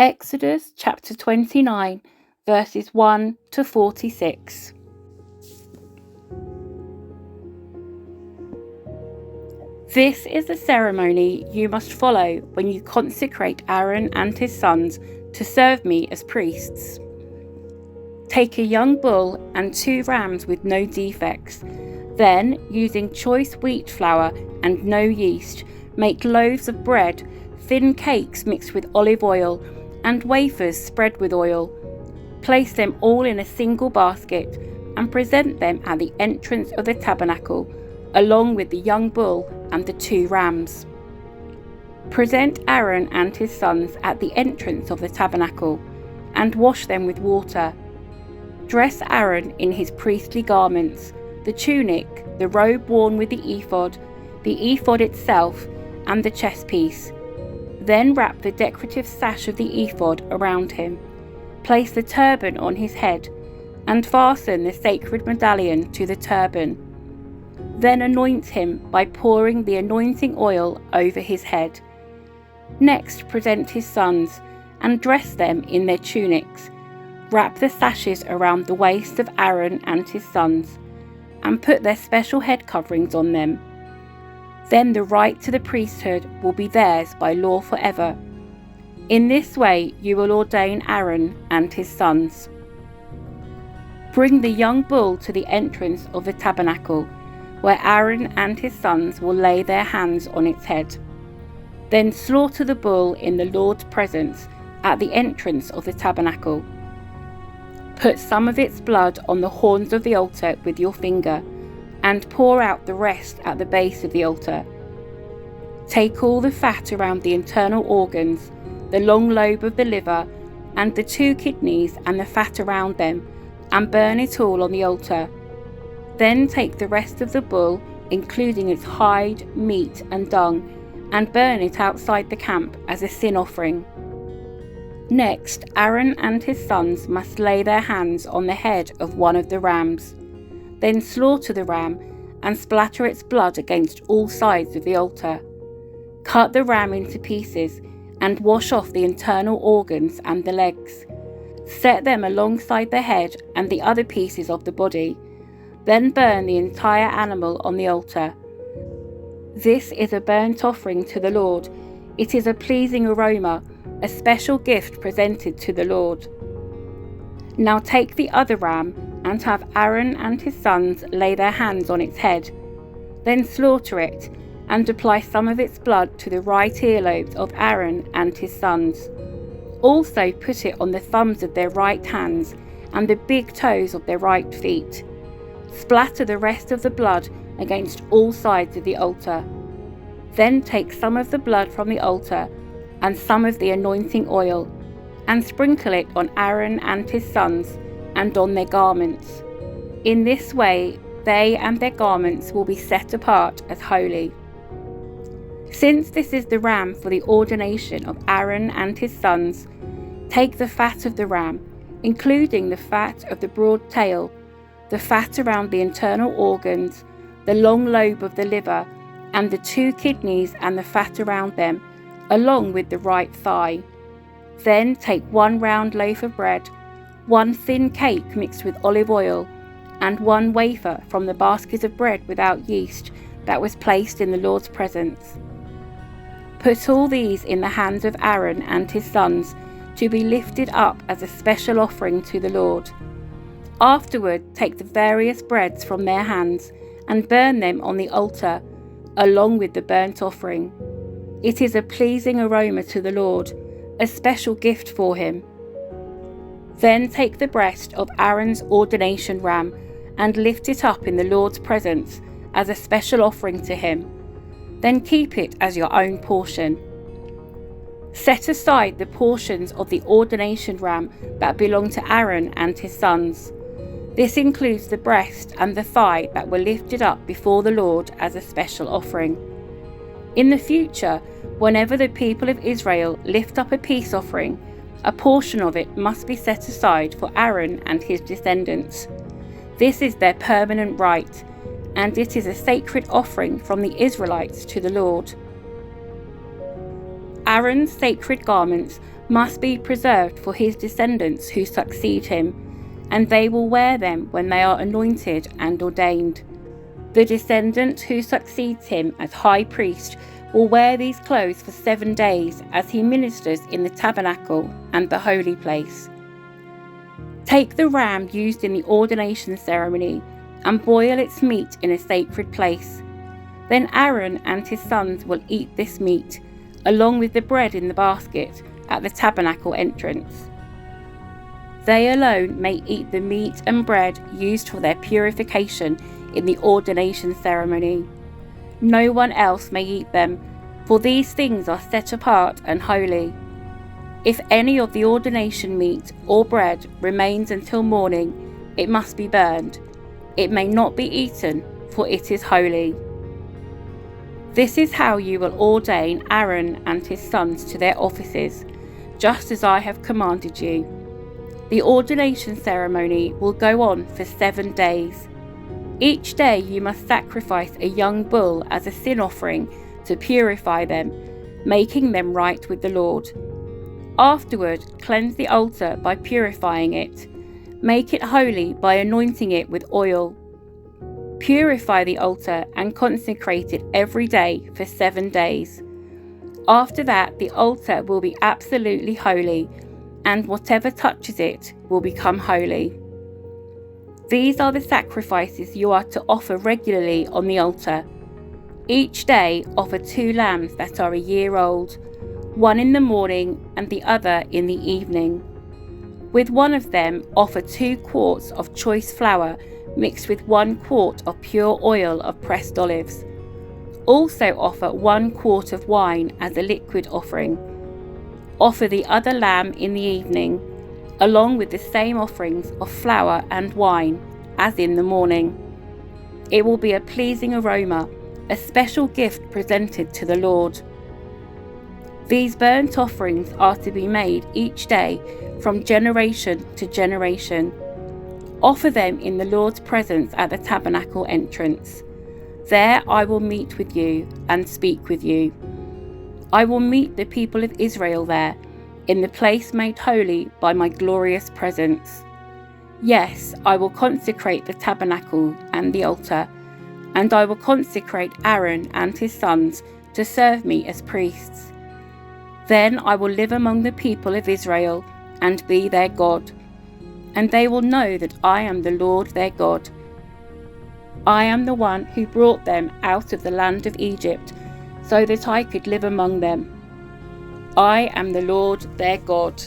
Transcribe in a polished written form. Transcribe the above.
Exodus chapter 29, verses 1 to 46. This is the ceremony you must follow when you consecrate Aaron and his sons to serve me as priests. Take a young bull and 2 rams with no defects. Then, using choice wheat flour and no yeast, make loaves of bread, thin cakes mixed with olive oil, and wafers spread with oil. Place them all in a single basket and present them at the entrance of the tabernacle, along with the young bull and the 2 rams. Present Aaron and his sons at the entrance of the tabernacle, and wash them with water. Dress Aaron in his priestly garments, the tunic, the robe worn with the ephod itself, and the chest piece. Then wrap the decorative sash of the ephod around him. Place the turban on his head, and fasten the sacred medallion to the turban. Then anoint him by pouring the anointing oil over his head. Next present his sons, and dress them in their tunics. Wrap the sashes around the waist of Aaron and his sons, and put their special head coverings on them. Then the right to the priesthood will be theirs by law forever. In this way you will ordain Aaron and his sons. Bring the young bull to the entrance of the tabernacle, where Aaron and his sons will lay their hands on its head. Then slaughter the bull in the Lord's presence at the entrance of the tabernacle. Put some of its blood on the horns of the altar with your finger, and pour out the rest at the base of the altar. Take all the fat around the internal organs, the long lobe of the liver, and the 2 kidneys and the fat around them, and burn it all on the altar. Then take the rest of the bull, including its hide, meat, and dung, and burn it outside the camp as a sin offering. Next, Aaron and his sons must lay their hands on the head of one of the rams. Then slaughter the ram and splatter its blood against all sides of the altar. Cut the ram into pieces and wash off the internal organs and the legs. Set them alongside the head and the other pieces of the body. Then burn the entire animal on the altar. This is a burnt offering to the Lord. It is a pleasing aroma, a special gift presented to the Lord. Now take the other ram and have Aaron and his sons lay their hands on its head. Then slaughter it and apply some of its blood to the right earlobes of Aaron and his sons. Also put it on the thumbs of their right hands and the big toes of their right feet. Splatter the rest of the blood against all sides of the altar. Then take some of the blood from the altar and some of the anointing oil, and sprinkle it on Aaron and his sons and on their garments. In this way they and their garments will be set apart as holy. Since this is the ram for the ordination of Aaron and his sons, take the fat of the ram, including the fat of the broad tail, the fat around the internal organs, the long lobe of the liver, and the 2 kidneys and the fat around them, along with the right thigh. Then take 1 round loaf of bread, 1 thin cake mixed with olive oil, and 1 wafer from the basket of bread without yeast that was placed in the Lord's presence. Put all these in the hands of Aaron and his sons to be lifted up as a special offering to the Lord. Afterward, take the various breads from their hands and burn them on the altar, along with the burnt offering. It is a pleasing aroma to the Lord, a special gift for him. Then take the breast of Aaron's ordination ram and lift it up in the Lord's presence as a special offering to him. Then keep it as your own portion. Set aside the portions of the ordination ram that belong to Aaron and his sons. This includes the breast and the thigh that were lifted up before the Lord as a special offering. In the future, whenever the people of Israel lift up a peace offering, a portion of it must be set aside for Aaron and his descendants. This is their permanent right, and it is a sacred offering from the Israelites to the Lord. Aaron's sacred garments must be preserved for his descendants who succeed him, and they will wear them when they are anointed and ordained. The descendant who succeeds him as high priest will wear these clothes for 7 days as he ministers in the tabernacle and the holy place. Take the ram used in the ordination ceremony and boil its meat in a sacred place. Then Aaron and his sons will eat this meat, along with the bread in the basket, at the tabernacle entrance. They alone may eat the meat and bread used for their purification in the ordination ceremony. No one else may eat them, for these things are set apart and holy. If any of the ordination meat or bread remains until morning, it must be burned. It may not be eaten, for it is holy. This is how you will ordain Aaron and his sons to their offices, just as I have commanded you. The ordination ceremony will go on for 7 days. Each day you must sacrifice a young bull as a sin offering to purify them, making them right with the Lord. Afterward, cleanse the altar by purifying it. Make it holy by anointing it with oil. Purify the altar and consecrate it every day for 7 days. After that, the altar will be absolutely holy, and whatever touches it will become holy. These are the sacrifices you are to offer regularly on the altar. Each day offer 2 lambs that are a year old, one in the morning and the other in the evening. With one of them offer 2 quarts of choice flour mixed with 1 quart of pure oil of pressed olives. Also offer 1 quart of wine as a liquid offering. Offer the other lamb in the evening, along with the same offerings of flour and wine as in the morning. It will be a pleasing aroma, a special gift presented to the Lord. These burnt offerings are to be made each day from generation to generation. Offer them in the Lord's presence at the tabernacle entrance. There I will meet with you and speak with you. I will meet the people of Israel there, in the place made holy by my glorious presence. Yes, I will consecrate the tabernacle and the altar, and I will consecrate Aaron and his sons to serve me as priests. Then I will live among the people of Israel and be their God, and they will know that I am the Lord their God. I am the one who brought them out of the land of Egypt, so that I could live among them. I am the Lord their God.